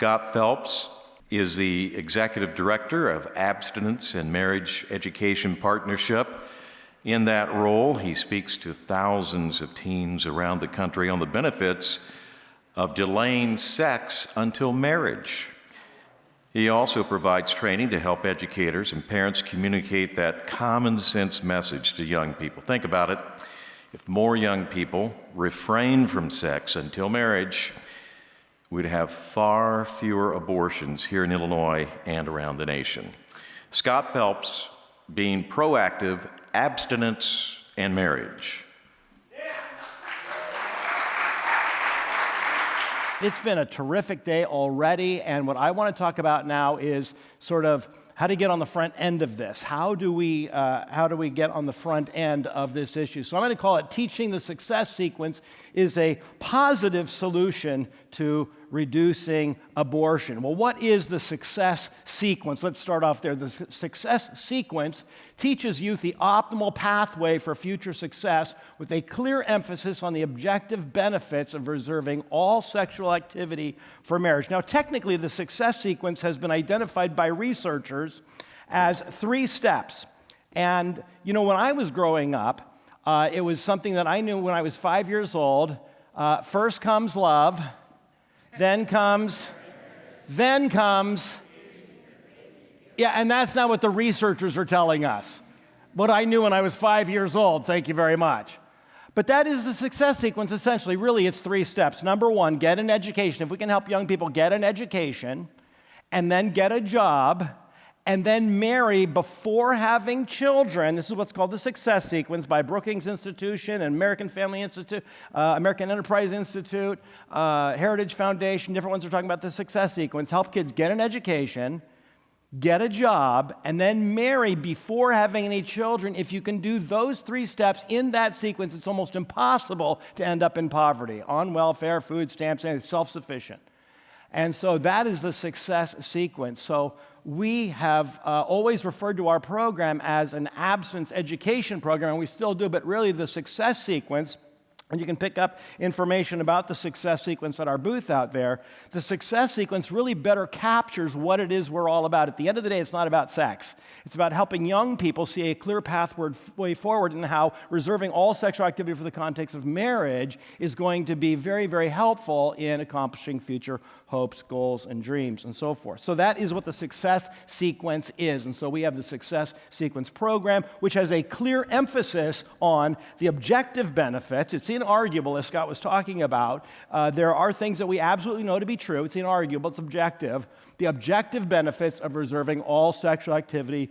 Scott Phelps is the Executive Director of Abstinence and Marriage Education Partnership. In that role, he speaks to thousands of teens around the country on the benefits of delaying sex until marriage. He also provides training to help educators and parents communicate that common sense message to young people. Think about it. If more young people refrain from sex until marriage, we'd have far fewer abortions here in Illinois and around the nation. Scott Phelps, being proactive, abstinence, and marriage. It's been a terrific day already, and what I want to talk about now is sort of how to get on the front end of this. How do we get on the front end of this issue? So I'm going to call it Teaching the Success Sequence is a positive solution to reducing abortion. Well, what is the success sequence? Let's start off there. The success sequence teaches youth the optimal pathway for future success with a clear emphasis on the objective benefits of reserving all sexual activity for marriage. Now, technically, the success sequence has been identified by researchers as 3 steps. And, you know, when I was growing up, it was something that I knew when I was 5 years old. First comes love. Then comes, yeah, and that's not what the researchers are telling us. What I knew when I was 5 years old, thank you very much. But that is the success sequence, essentially. Really, it's 3 steps. Number 1, get an education. If we can help young people get an education, and then get a job, and then marry before having children. This is what's called the success sequence by Brookings Institution and American Family Institute, American Enterprise Institute, Heritage Foundation. Different ones are talking about the success sequence. Help kids get an education, get a job, and then marry before having any children. If you can do those 3 steps in that sequence, it's almost impossible to end up in poverty, on welfare, food stamps, and self-sufficient. And so that is the success sequence. So we have always referred to our program as an abstinence education program, and we still do, but really the success sequence, and you can pick up information about the success sequence at our booth out there. The success sequence really better captures what it is we're all about. At the end of the day, it's not about sex. It's about helping young people see a clear way forward and how reserving all sexual activity for the context of marriage is going to be very, very helpful in accomplishing future hopes, goals, and dreams, and so forth. So that is what the success sequence is. And so we have the success sequence program, which has a clear emphasis on the objective benefits. It's inarguable, as Scott was talking about. There are things that we absolutely know to be true. It's inarguable, it's objective. The objective benefits of reserving all sexual activity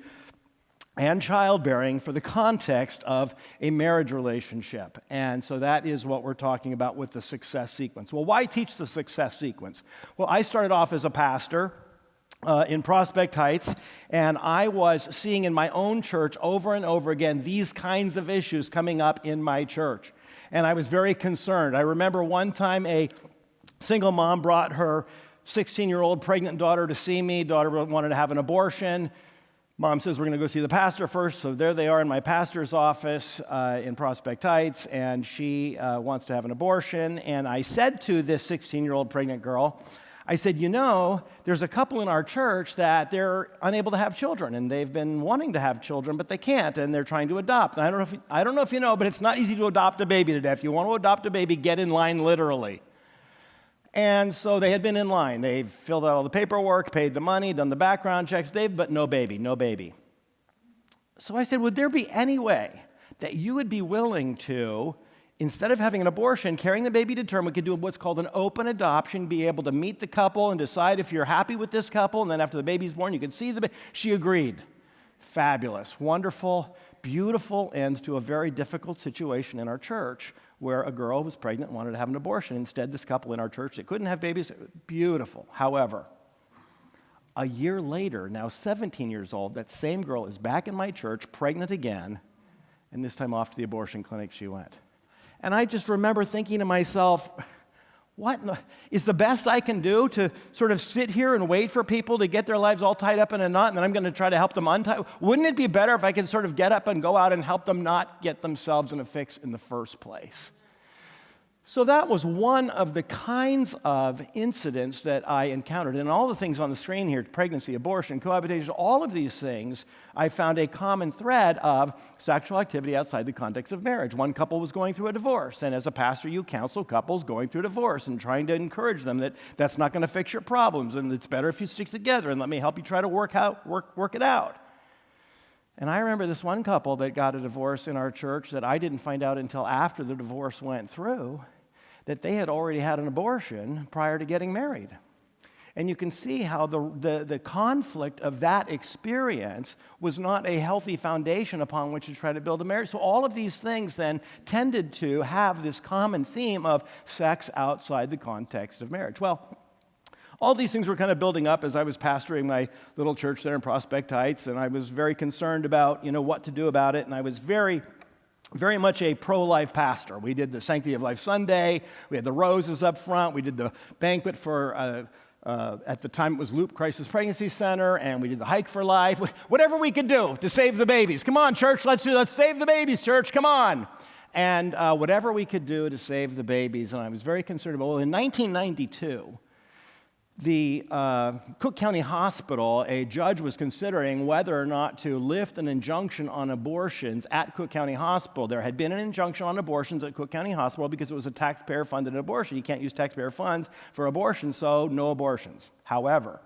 and childbearing for the context of a marriage relationship. And so that is what we're talking about with the success sequence. Well, why teach the success sequence? Well, I started off as a pastor in Prospect Heights, and I was seeing in my own church over and over again these kinds of issues coming up in my church. And I was very concerned. I remember one time a single mom brought her 16-year-old pregnant daughter to see me. Daughter wanted to have an abortion. Mom says, we're going to go see the pastor first. So there they are in my pastor's office in Prospect Heights, and she wants to have an abortion. And I said to this 16-year-old pregnant girl, I said, you know, there's a couple in our church that they're unable to have children, and they've been wanting to have children, but they can't, and they're trying to adopt. And I don't know if you know, but it's not easy to adopt a baby today. If you want to adopt a baby, get in line literally. And so they had been in line. They filled out all the paperwork, paid the money, done the background checks, but no baby. So I said, would there be any way that you would be willing to, instead of having an abortion, carrying the baby to term, we could do what's called an open adoption, be able to meet the couple and decide if you're happy with this couple, and then after the baby's born, you can see the baby. She agreed. Fabulous, wonderful, beautiful end to a very difficult situation in our church where a girl was pregnant and wanted to have an abortion. Instead, this couple in our church that couldn't have babies, beautiful. However, a year later, now 17 years old, that same girl is back in my church, pregnant again, and this time off to the abortion clinic she went. And I just remember thinking to myself, what is the best I can do to sort of sit here and wait for people to get their lives all tied up in a knot, and then I'm going to try to help them untie? Wouldn't it be better if I could sort of get up and go out and help them not get themselves in a fix in the first place? So that was one of the kinds of incidents that I encountered. And all the things on the screen here, pregnancy, abortion, cohabitation, all of these things, I found a common thread of sexual activity outside the context of marriage. One couple was going through a divorce, and as a pastor, you counsel couples going through divorce and trying to encourage them that that's not going to fix your problems, and it's better if you stick together, and let me help you try to work it out. And I remember this one couple that got a divorce in our church that I didn't find out until after the divorce went through, that they had already had an abortion prior to getting married. And you can see how the conflict of that experience was not a healthy foundation upon which to try to build a marriage. So all of these things then tended to have this common theme of sex outside the context of marriage. Well, all these things were kind of building up as I was pastoring my little church there in Prospect Heights, and I was very concerned about, what to do about it, and I was very much a pro-life pastor. We did the Sanctity of Life Sunday. We had the roses up front. We did the banquet for, at the time it was Loop Crisis Pregnancy Center, and we did the Hike for Life. Whatever we could do to save the babies. Come on, church, let's save the babies, church, come on. And whatever we could do to save the babies, and I was very concerned about, well, in 1992, the Cook County Hospital, a judge was considering whether or not to lift an injunction on abortions at Cook County Hospital. There had been an injunction on abortions at Cook County Hospital because it was a taxpayer-funded abortion. You can't use taxpayer funds for abortion, so no abortions. However,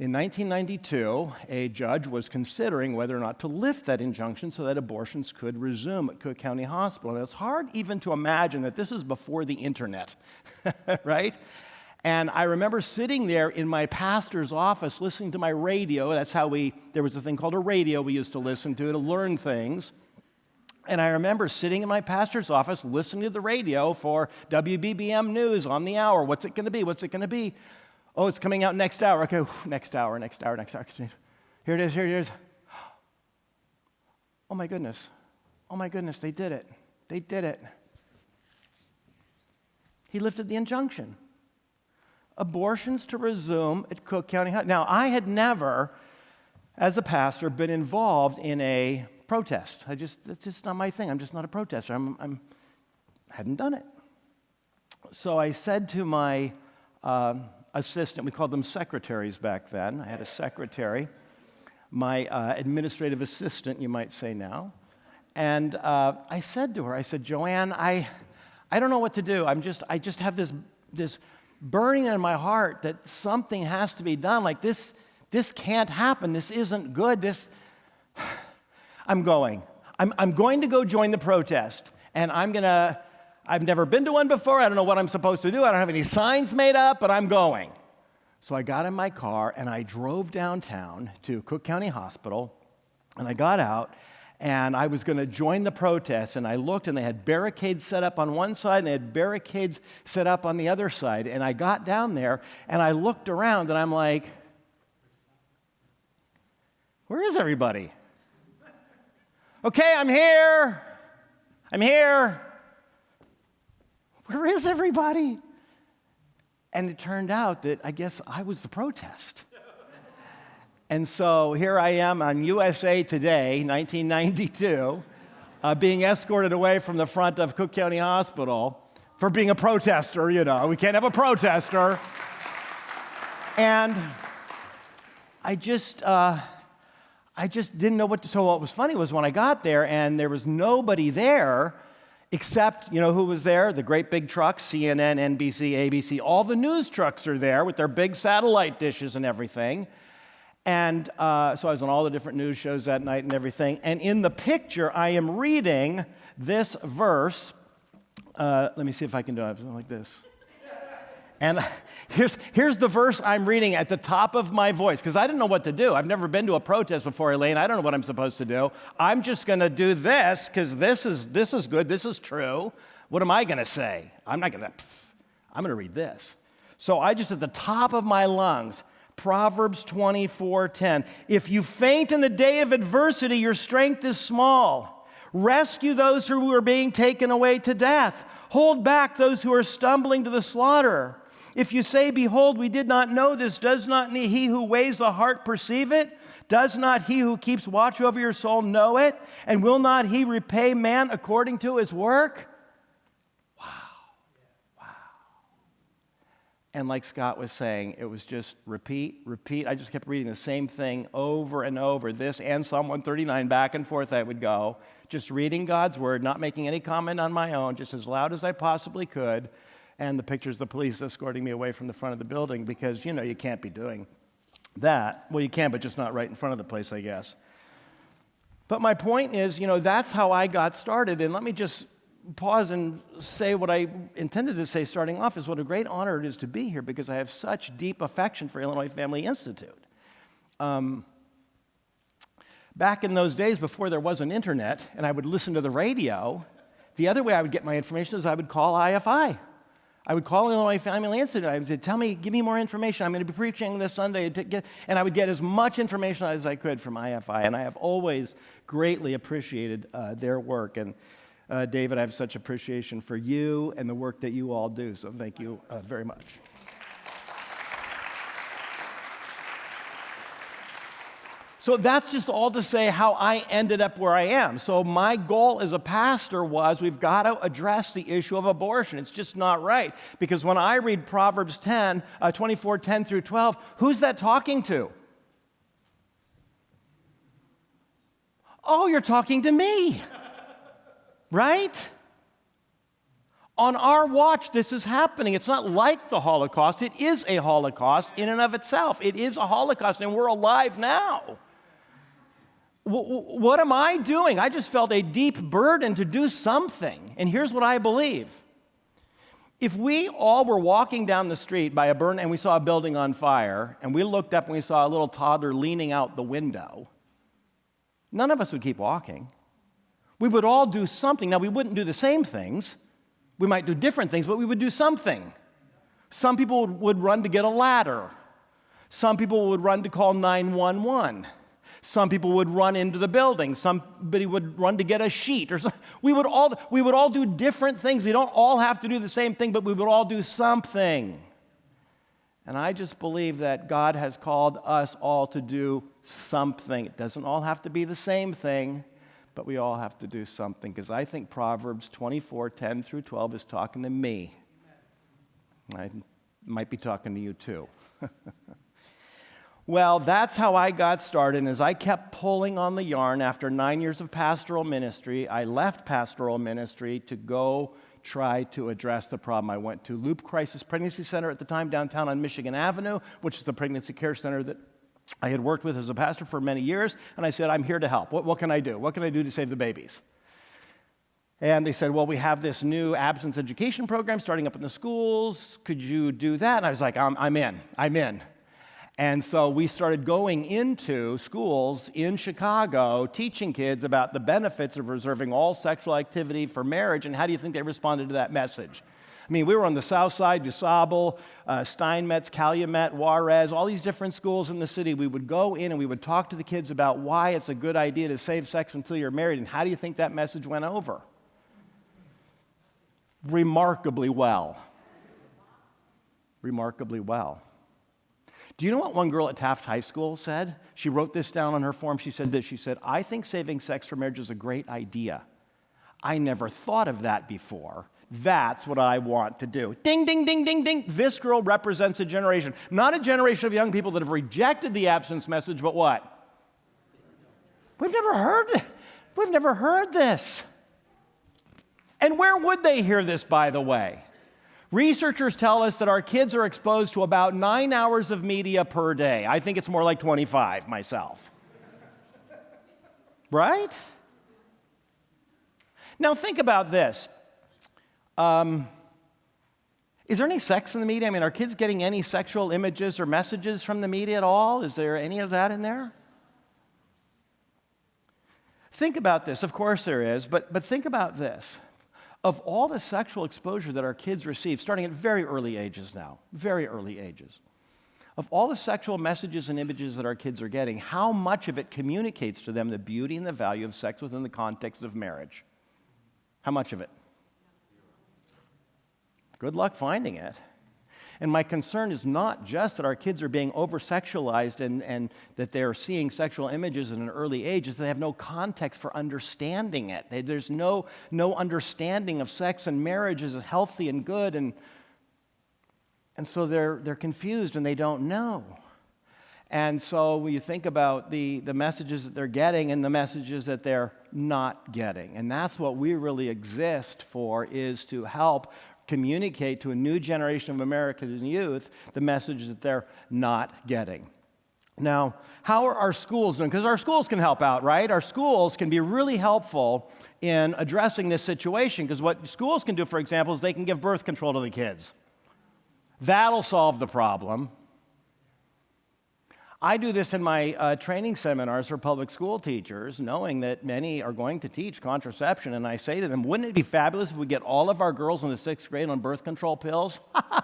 in 1992, a judge was considering whether or not to lift that injunction so that abortions could resume at Cook County Hospital. And it's hard even to imagine that this is before the internet, right? And I remember sitting there in my pastor's office listening to my radio. That's how there was a thing called a radio we used to listen to learn things. And I remember sitting in my pastor's office listening to the radio for WBBM News on the hour. What's it going to be? What's it going to be? Oh, it's coming out next hour. Okay, next hour. Here it is. Oh my goodness, they did it. He lifted the injunction. Abortions to resume at Cook County. Now, I had never, as a pastor, been involved in a protest. It's just not my thing. I'm just not a protester. I hadn't done it. So I said to my assistant, we called them secretaries back then. I had a secretary, my administrative assistant, you might say now. And I said to her, Joanne, I don't know what to do. I just have this burning in my heart that something has to be done. Like this can't happen. This isn't good. I'm going to go join the protest, and I've never been to one before. I don't know what I'm supposed to do. I don't have any signs made up, but I'm going. So I got in my car, and I drove downtown to Cook County Hospital, and I got out, and I was going to join the protest, and I looked, and they had barricades set up on one side, and they had barricades set up on the other side. And I got down there, and I looked around, and I'm like, where is everybody? Okay, I'm here. Where is everybody? And it turned out that I guess I was the protest. And so here I am on USA Today, 1992, being escorted away from the front of Cook County Hospital for being a protester, We can't have a protester. And I just didn't know what to. So what was funny was when I got there and there was nobody there except, who was there? The great big trucks, CNN, NBC, ABC. All the news trucks are there with their big satellite dishes and everything. And so I was on all the different news shows that night and everything. And in the picture, I am reading this verse. Let me see if I can do it. Something like this. And here's the verse I'm reading at the top of my voice, because I didn't know what to do. I've never been to a protest before, Elaine. I don't know what I'm supposed to do. I'm just going to do this, because this is good. This is true. What am I going to say? I'm going to read this. So I just, at the top of my lungs, Proverbs 24:10. If you faint in the day of adversity, your strength is small. Rescue those who are being taken away to death. Hold back those who are stumbling to the slaughter. If you say, behold, we did not know this, does not he who weighs the heart perceive it? Does not he who keeps watch over your soul know it? And will not he repay man according to his work? Wow. And like Scott was saying, it was just repeat, repeat. I just kept reading the same thing over and over. This and Psalm 139, back and forth I would go, just reading God's word, not making any comment on my own, just as loud as I possibly could. And the pictures of the police escorting me away from the front of the building because, you can't be doing that. Well, you can, but just not right in front of the place, I guess. But my point is, that's how I got started. And let me just pause and say what I intended to say starting off is what a great honor it is to be here because I have such deep affection for Illinois Family Institute. Back in those days before there was an internet and I would listen to the radio, the other way I would get my information is I would call IFI. I would call Illinois Family Institute. I would say, give me more information. I'm going to be preaching this Sunday. And I would get as much information as I could from IFI. And I have always greatly appreciated their work. And David, I have such appreciation for you and the work that you all do. So thank you very much. So that's just all to say how I ended up where I am. So my goal as a pastor was we've got to address the issue of abortion. It's just not right. Because when I read Proverbs 24, 10 through 12, who's that talking to? Oh, you're talking to me. Right? On our watch, this is happening. It's not like the Holocaust. It is a Holocaust in and of itself. It is a Holocaust, and we're alive now. What am I doing? I just felt a deep burden to do something. And here's what I believe. If we all were walking down the street by a burn and we saw a building on fire, and we looked up and we saw a little toddler leaning out the window, none of us would keep walking. We would all do something. Now, we wouldn't do the same things. We might do different things, but we would do something. Some people would run to get a ladder. Some people would run to call 911. Some people would run into the building. Somebody would run to get a sheet. We would all do different things. We don't all have to do the same thing, but we would all do something. And I just believe that God has called us all to do something. It doesn't all have to be the same thing, but we all have to do something. Because I think Proverbs 24, 10 through 12 is talking to me. I might be talking to you too. Well, that's how I got started. And as I kept pulling on the yarn after 9 years of pastoral ministry, I left pastoral ministry to go try to address the problem. I went to Loop Crisis Pregnancy Center at the time, downtown on Michigan Avenue, which is the pregnancy care center that I had worked with as a pastor for many years. And I said, I'm here to help. What can I do? What can I do to save the babies? And they said, well, we have this new abstinence education program starting up in the schools. Could you do that? And I was like, I'm in. And so we started going into schools in Chicago, teaching kids about the benefits of reserving all sexual activity for marriage. And how do you think they responded to that message? I mean, we were on the south side, DuSable, Steinmetz, Calumet, Juarez, all these different schools in the city. We would go in and we would talk to the kids about why it's a good idea to save sex until you're married. And how do you think that message went over? Remarkably well. Remarkably well. Do you know what one girl at Taft High School said? She wrote this down on her form. She said this. She said, I think saving sex for marriage is a great idea. I never thought of that before. That's what I want to do. Ding, ding, ding, ding, ding. This girl represents a generation. Not a generation of young people that have rejected the abstinence message, but what? We've never heard this. And where would they hear this, by the way? Researchers tell us that our kids are exposed to about 9 hours of media per day. I think it's more like 25 myself. Right? Now think about this. Is there any sex in the media? I mean, are kids getting any sexual images or messages from the media at all? Is there any of that in there? Think about this. Of course there is, but think about this. Of all the sexual exposure that our kids receive, starting at very early ages now, very early ages, of all the sexual messages and images that our kids are getting, how much of it communicates to them the beauty and the value of sex within the context of marriage? How much of it? Good luck finding it. And my concern is not just that our kids are being over-sexualized and that they're seeing sexual images at an early age, is that they have no context for understanding it. There's no understanding of sex and marriage as healthy and good. And And so they're confused and they don't know. And so when you think about the messages that they're getting and the messages that they're not getting, and that's what we really exist for, is to help communicate to a new generation of American youth the messages that they're not getting. Now, how are our schools doing? Because our schools can help out, right? Our schools can be really helpful in addressing this situation, because what schools can do, for example, is they can give birth control to the kids. That'll solve the problem. I do this in my training seminars for public school teachers, knowing that many are going to teach contraception, and I say to them, wouldn't it be fabulous if we get all of our girls in the 6th grade on birth control pills?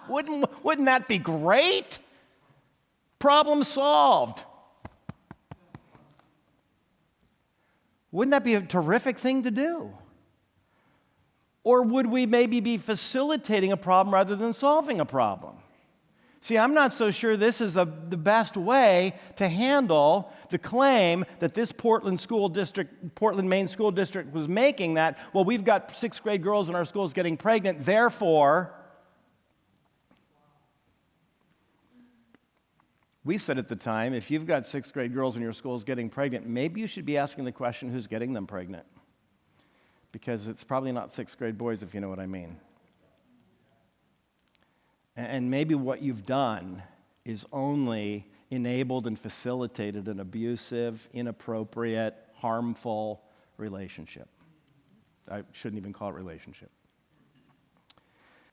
Wouldn't that be great? Problem solved. Wouldn't that be a terrific thing to do? Or would we maybe be facilitating a problem rather than solving a problem? See, I'm not so sure this is the best way to handle the claim that this Portland Maine School District was making, that, well, we've got 6th grade girls in our schools getting pregnant, therefore, we said at the time, if you've got 6th grade girls in your schools getting pregnant, maybe you should be asking the question, who's getting them pregnant? Because it's probably not 6th grade boys, if you know what I mean. And maybe what you've done is only enabled and facilitated an abusive, inappropriate, harmful relationship. I shouldn't even call it relationship.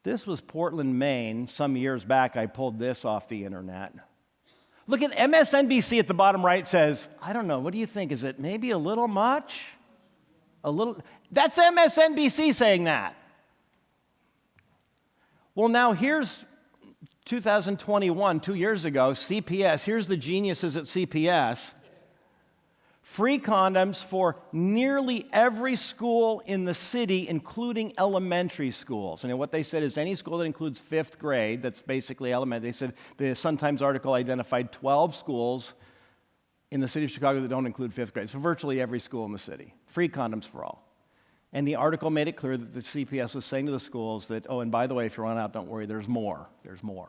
This was Portland, Maine. Some years back, I pulled this off the internet. Look at MSNBC at the bottom right says, I don't know, what do you think? Is it maybe a little much? A little? That's MSNBC saying that. Well, now here's 2021, 2 years ago, CPS. Here's the geniuses at CPS. Free condoms for nearly every school in the city, including elementary schools. And what they said is any school that includes 5th grade, that's basically elementary. They said the Sun-Times article identified 12 schools in the city of Chicago that don't include 5th grade. So virtually every school in the city. Free condoms for all. And the article made it clear that the CPS was saying to the schools that, oh, and by the way, if you run out, don't worry, there's more. There's more.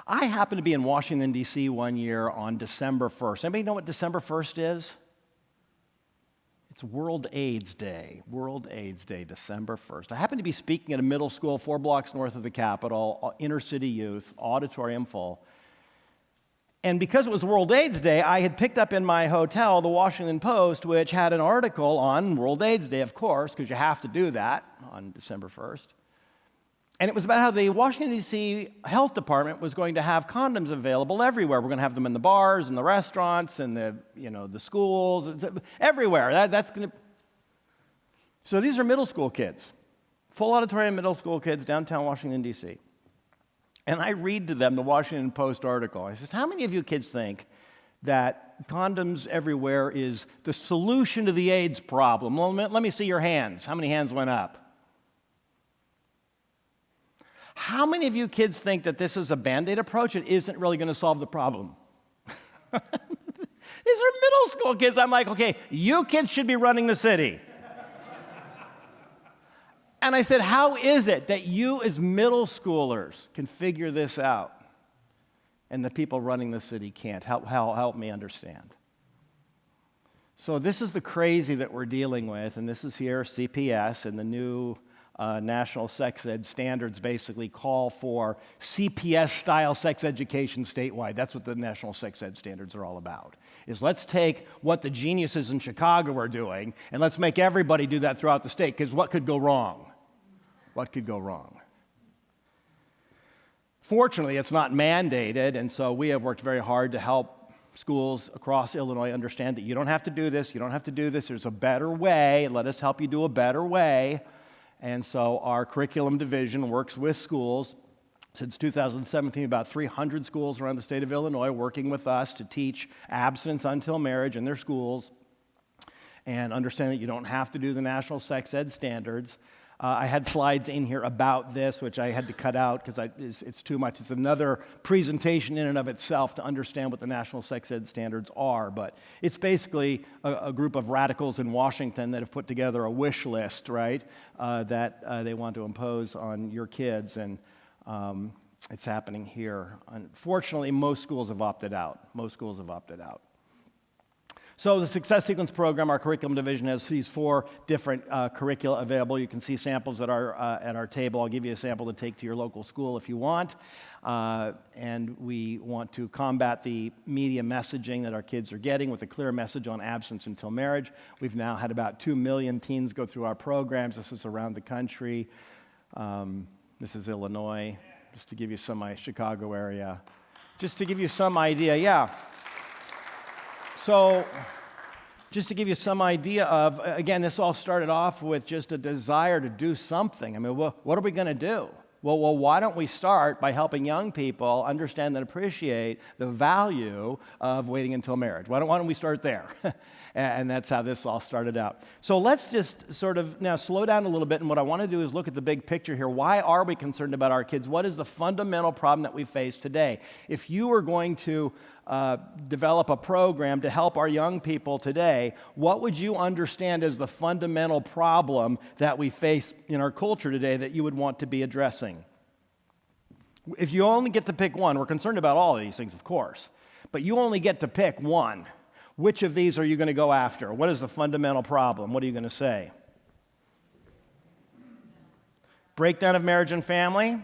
I happened to be in Washington, D.C. one year on December 1st. Anybody know what December 1st is? It's World AIDS Day. World AIDS Day, December 1st. I happened to be speaking at a middle school 4 blocks north of the Capitol, inner city youth, auditorium full. And because it was World AIDS Day, I had picked up in my hotel the Washington Post, which had an article on World AIDS Day, of course, because you have to do that on December 1st. And it was about how the Washington, D.C. Health Department was going to have condoms available everywhere. We're going to have them in the bars and the restaurants and the schools, everywhere. That's going to. So these are middle school kids, full auditorium middle school kids, downtown Washington, D.C. And I read to them the Washington Post article. I says, how many of you kids think that condoms everywhere is the solution to the AIDS problem? Well, let me see your hands. How many hands went up? How many of you kids think that this is a Band-Aid approach? It isn't really going to solve the problem. These are middle school kids. I'm like, okay, you kids should be running the city. And I said, how is it that you as middle schoolers can figure this out and the people running the city can't? Help me understand. So this is the crazy that we're dealing with, and this is here, CPS, and the new national sex ed standards basically call for CPS-style sex education statewide. That's what the national sex ed standards are all about, is let's take what the geniuses in Chicago are doing, and let's make everybody do that throughout the state, because what could go wrong? What could go wrong? Fortunately, it's not mandated, and so we have worked very hard to help schools across Illinois understand that you don't have to do this, you don't have to do this, there's a better way, let us help you do a better way. And so our curriculum division works with schools. Since 2017, about 300 schools around the state of Illinois working with us to teach abstinence until marriage in their schools and understand that you don't have to do the national sex ed standards. I had slides in here about this, which I had to cut out because it's too much. It's another presentation in and of itself to understand what the national sex ed standards are. But it's basically a group of radicals in Washington that have put together a wish list, right, that they want to impose on your kids. And It's happening here. Unfortunately, most schools have opted out. So the Success Sequence program, our curriculum division, has these 4 different curricula available. You can see samples at our table. I'll give you a sample to take to your local school if you want. And we want to combat the media messaging that our kids are getting with a clear message on abstinence until marriage. We've now had about 2 million teens go through our programs. This is around the country. This is Illinois, just to give you some Chicago area. Just to give you some idea, yeah. So, just to give you some idea of, again, this all started off with just a desire to do something. I mean, what are we going to do? Well, why don't we start by helping young people understand and appreciate the value of waiting until marriage? Why don't we start there? And that's how this all started out. So let's just sort of now slow down a little bit, and what I want to do is look at the big picture here. Why are we concerned about our kids? What is the fundamental problem that we face today? If you were going to develop a program to help our young people today, what would you understand as the fundamental problem that we face in our culture today that you would want to be addressing? If you only get to pick one, we're concerned about all of these things, of course, but you only get to pick one. Which of these are you going to go after? What is the fundamental problem? What are you going to say? Breakdown of marriage and family?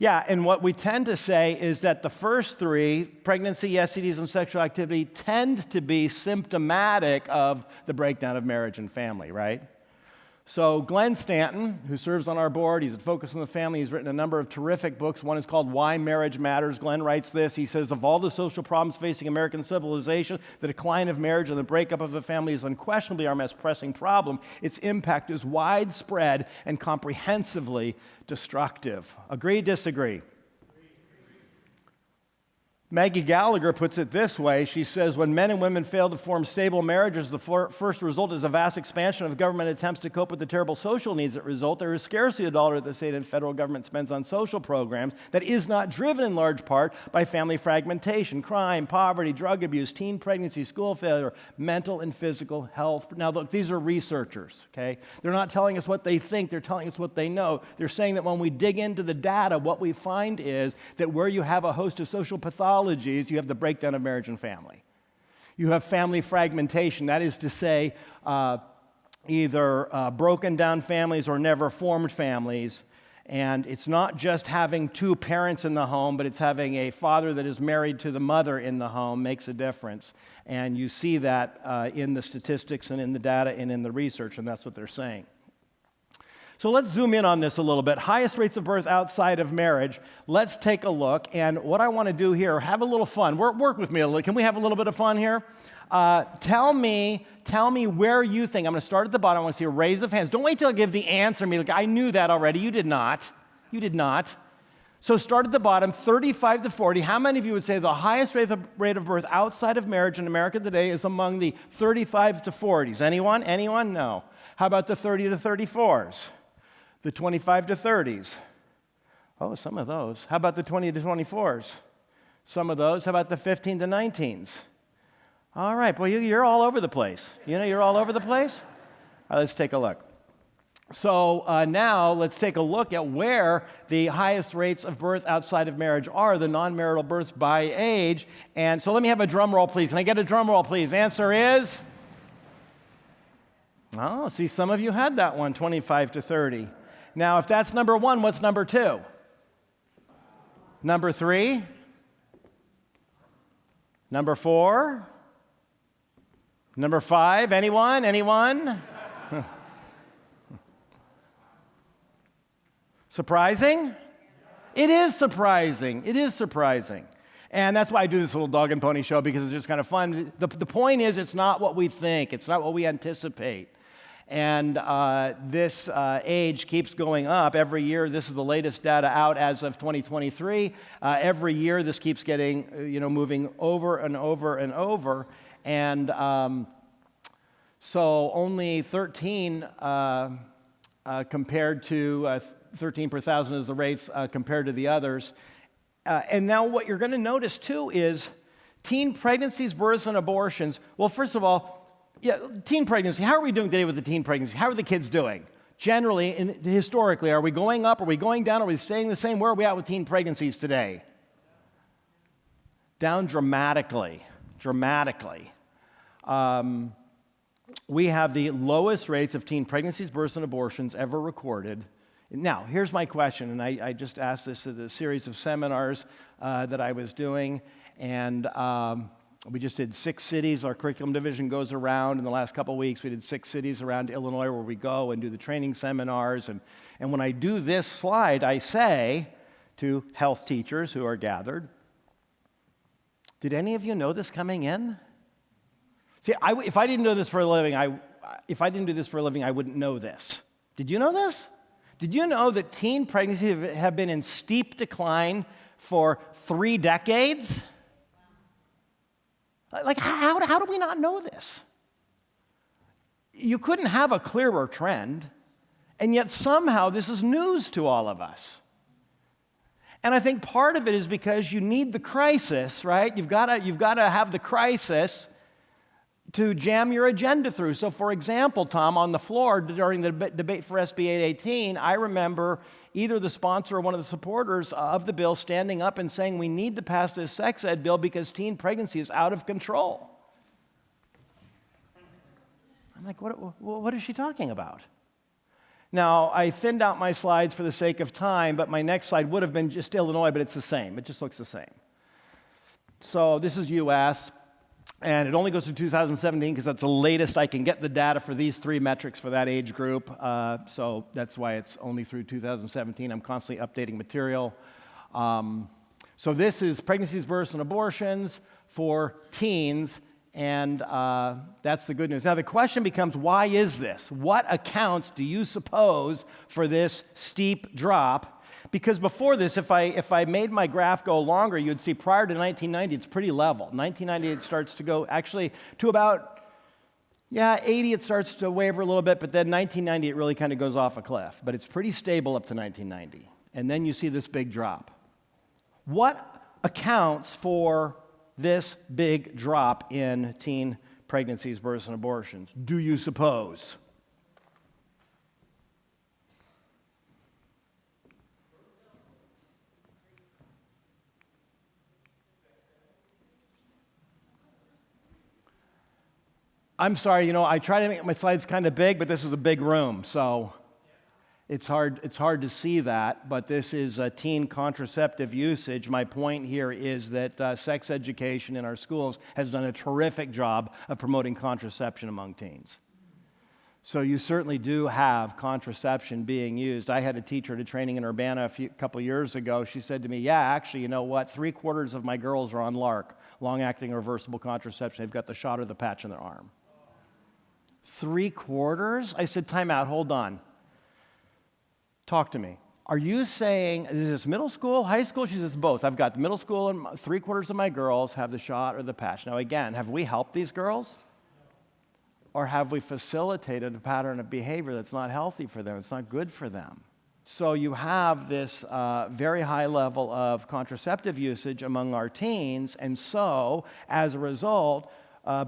Yeah, and what we tend to say is that the first 3, pregnancy, STDs, and sexual activity, tend to be symptomatic of the breakdown of marriage and family, right? So Glenn Stanton, who serves on our board, he's at Focus on the Family. He's written a number of terrific books. One is called Why Marriage Matters. Glenn writes this. He says, of all the social problems facing American civilization, the decline of marriage and the breakup of the family is unquestionably our most pressing problem. Its impact is widespread and comprehensively destructive. Agree, disagree? Maggie Gallagher puts it this way. She says, when men and women fail to form stable marriages, the first result is a vast expansion of government attempts to cope with the terrible social needs that result. There is scarcely a dollar that the state and federal government spends on social programs that is not driven in large part by family fragmentation, crime, poverty, drug abuse, teen pregnancy, school failure, mental and physical health. Now, look, these are researchers, okay? They're not telling us what they think. They're telling us what they know. They're saying that when we dig into the data, what we find is that where you have a host of social pathologies, you have the breakdown of marriage and family. You have family fragmentation, that is to say, either broken down families or never formed families. And it's not just having 2 parents in the home, but it's having a father that is married to the mother in the home makes a difference. And you see that in the statistics and in the data and in the research, and that's what they're saying. So let's zoom in on this a little bit. Highest rates of birth outside of marriage. Let's take a look. And what I want to do here, have a little fun. Work with me a little. Can we have a little bit of fun here? Tell me where you think. I'm going to start at the bottom. I want to see a raise of hands. Don't wait till I give the answer. Like, I knew that already. You did not. So start at the bottom, 35 to 40. How many of you would say the highest rate of birth outside of marriage in America today is among the 35 to 40s? Anyone? No. How about the 30 to 34s? The 25 to 30s? Oh, some of those. How about the 20 to 24s? Some of those. How about the 15 to 19s? All right, well, you're all over the place. You're all over the place? All right, let's take a look. So now let's take a look at where the highest rates of birth outside of marriage are, the non-marital births by age. And so let me have a drum roll, please. Can I get a drum roll, please? Answer is? Oh, see, some of you had that one, 25 to 30. Now, if that's number 1, what's number 2? Number 3? Number 4? Number 5? Anyone? Surprising? It is surprising. And that's why I do this little dog and pony show, because it's just kind of fun. The point is, it's not what we think. It's not what we anticipate. And this age keeps going up every year. This is the latest data out as of 2023. Every year, this keeps getting, moving over and over and over. And so only 13 compared to 13 per thousand is the rates compared to the others. And now what you're going to notice, too, is teen pregnancies, births, and abortions. Well, first of all, teen pregnancy. How are we doing today with the teen pregnancy? How are the kids doing? Generally, historically, are we going up? Are we going down? Are we staying the same? Where are we at with teen pregnancies today? Down dramatically. Dramatically. We have the lowest rates of teen pregnancies, births, and abortions ever recorded. Now, here's my question, and I just asked this at a series of seminars that I was doing, and we just did 6 cities. Our curriculum division goes around. In the last couple of weeks, we did 6 cities around Illinois where we go and do the training seminars. And when I do this slide, I say to health teachers who are gathered, did any of you know this coming in? See, if I didn't know this for a living, if I didn't do this for a living, I wouldn't know this. Did you know this? Did you know that teen pregnancies have been in steep decline for 3 decades? Like, how do we not know this? You couldn't have a clearer trend, and yet somehow this is news to all of us. And I think part of it is because you need the crisis, right? You've got to have the crisis to jam your agenda through. So, for example, Tom, on the floor during the debate for SB 818, I remember either the sponsor or one of the supporters of the bill standing up and saying, we need to pass this sex ed bill because teen pregnancy is out of control. I'm like, what is she talking about? Now, I thinned out my slides for the sake of time, but my next slide would have been just Illinois, but it's the same. It just looks the same. So this is U.S., and it only goes to 2017 because that's the latest I can get the data for these 3 metrics for that age group. So that's why it's only through 2017. I'm constantly updating material. So this is pregnancies, births, and abortions for teens, and that's the good news. Now the question becomes, why is this? What accounts do you suppose for this steep drop? Because before this, if I made my graph go longer, you'd see prior to 1990, it's pretty level. 1990, it starts to go actually to about, 80, it starts to waver a little bit, but then 1990, it really kind of goes off a cliff. But it's pretty stable up to 1990. And then you see this big drop. What accounts for this big drop in teen pregnancies, births, and abortions, do you suppose? I'm sorry, I try to make my slides kind of big, but this is a big room, so it's hard to see that, but this is teen contraceptive usage. My point here is that sex education in our schools has done a terrific job of promoting contraception among teens. So you certainly do have contraception being used. I had a teacher at a training in Urbana a couple years ago. She said to me, actually, you know what? 3/4 of my girls are on LARC, long-acting reversible contraception. They've got the shot or the patch in their arm. 3/4? I said, time out, hold on. Talk to me. Are you saying, is this middle school, high school? She says, both. I've got the middle school and 3/4 of my girls have the shot or the patch. Now again, have we helped these girls? Or have we facilitated a pattern of behavior that's not healthy for them? It's not good for them. So you have this very high level of contraceptive usage among our teens, and so as a result,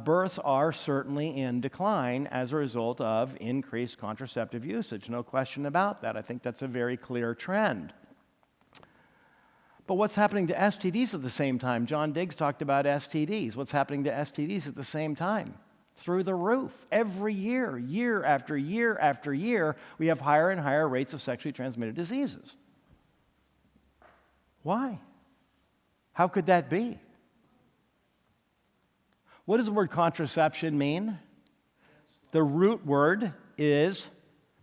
births are certainly in decline as a result of increased contraceptive usage. No question about that. I think that's a very clear trend. But what's happening to STDs at the same time? John Diggs talked about STDs. What's happening to STDs at the same time? Through the roof. Every year, year after year after year, we have higher and higher rates of sexually transmitted diseases. Why? How could that be? What does the word contraception mean? The root word is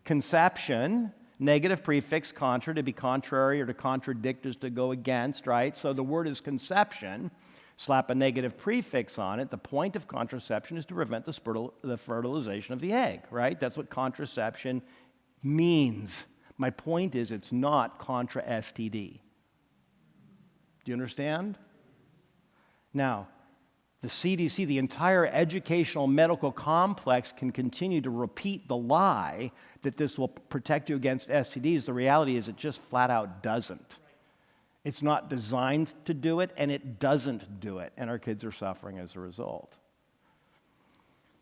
conception, negative prefix contra, to be contrary or to contradict is to go against, right? So the word is conception. Slap a negative prefix on it. The point of contraception is to prevent the fertilization of the egg, right? That's what contraception means. My point is it's not contra STD. Do you understand? Now, the CDC, the entire educational medical complex, can continue to repeat the lie that this will protect you against STDs. The reality is it just flat out doesn't. It's not designed to do it, and it doesn't do it, and our kids are suffering as a result.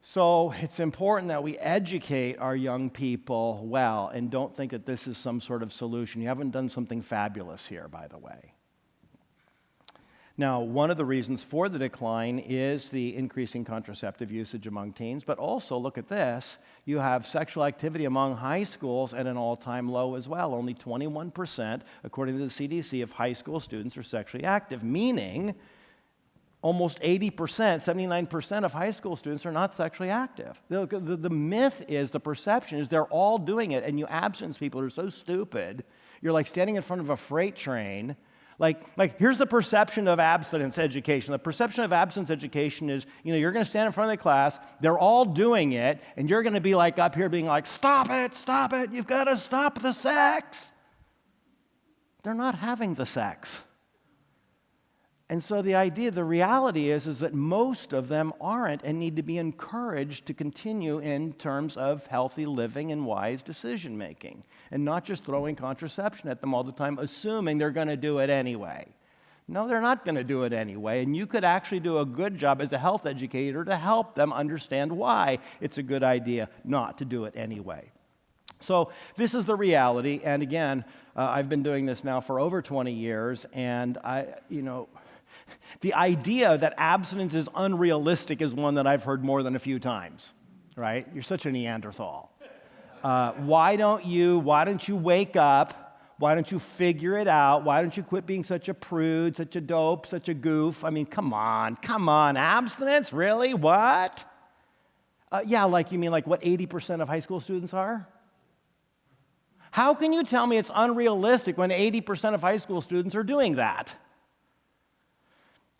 So it's important that we educate our young people well and don't think that this is some sort of solution. You haven't done something fabulous here, by the way. Now, one of the reasons for the decline is the increasing contraceptive usage among teens, but also, look at this, you have sexual activity among high schools at an all-time low as well. Only 21%, according to the CDC, of high school students are sexually active, meaning almost 80%, 79% of high school students are not sexually active. The myth is, the perception is they're all doing it, and you abstinence people are so stupid. You're like standing in front of a freight train. Like here's the perception of abstinence education. The perception of abstinence education is, you're going to stand in front of the class, they're all doing it, and you're going to be like up here being like, stop it, you've got to stop the sex. They're not having the sex. And so the reality is that most of them aren't and need to be encouraged to continue in terms of healthy living and wise decision making, and not just throwing contraception at them all the time, assuming they're going to do it anyway. No, they're not going to do it anyway, and you could actually do a good job as a health educator to help them understand why it's a good idea not to do it anyway. So this is the reality, and again, I've been doing this now for over 20 years, and the idea that abstinence is unrealistic is one that I've heard more than a few times, right? You're such a Neanderthal. Why don't you wake up? Why don't you figure it out? Why don't you quit being such a prude, such a dope, such a goof? I mean, come on, abstinence? Really? What? Yeah, you mean what 80% of high school students are? How can you tell me it's unrealistic when 80% of high school students are doing that?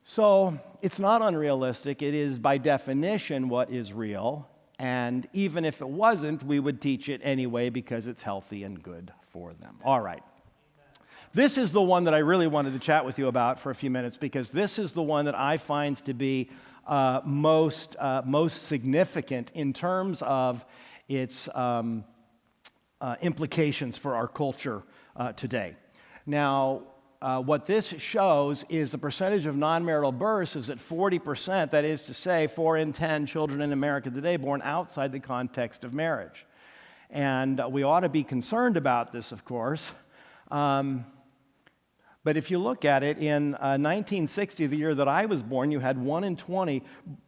So it's not unrealistic. It is by definition what is real. And even if it wasn't, we would teach it anyway because it's healthy and good for them. All right. This is the one that I really wanted to chat with you about for a few minutes, because this is the one that I find to be most significant in terms of its implications for our culture today. Now, what this shows is the percentage of non-marital births is at 40%. That is to say, 4 in 10 children in America today born outside the context of marriage. And we ought to be concerned about this, of course. But if you look at it, in 1960, the year that I was born, you had 1 in 20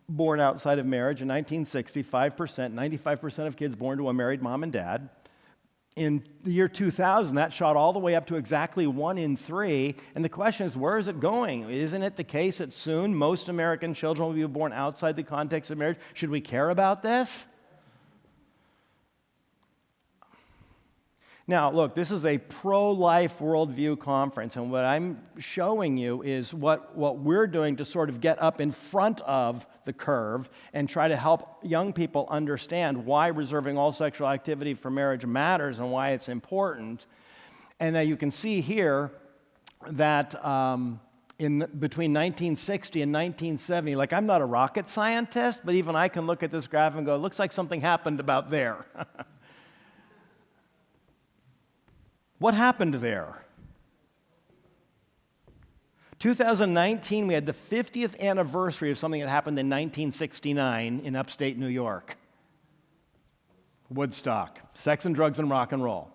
born outside of marriage. In 1960, 95% of kids born to a married mom and dad. In the year 2000, that shot all the way up to exactly 1 in 3. And the question is, where is it going? Isn't it the case that soon most American children will be born outside the context of marriage? Should we care about this? Now, look, this is a pro-life worldview conference, and what I'm showing you is what we're doing to sort of get up in front of the curve and try to help young people understand why reserving all sexual activity for marriage matters and why it's important. And you can see here that between 1960 and 1970, I'm not a rocket scientist, but even I can look at this graph and go, it looks like something happened about there. What happened there? 2019, we had the 50th anniversary of something that happened in 1969 in upstate New York. Woodstock, sex and drugs and rock and roll.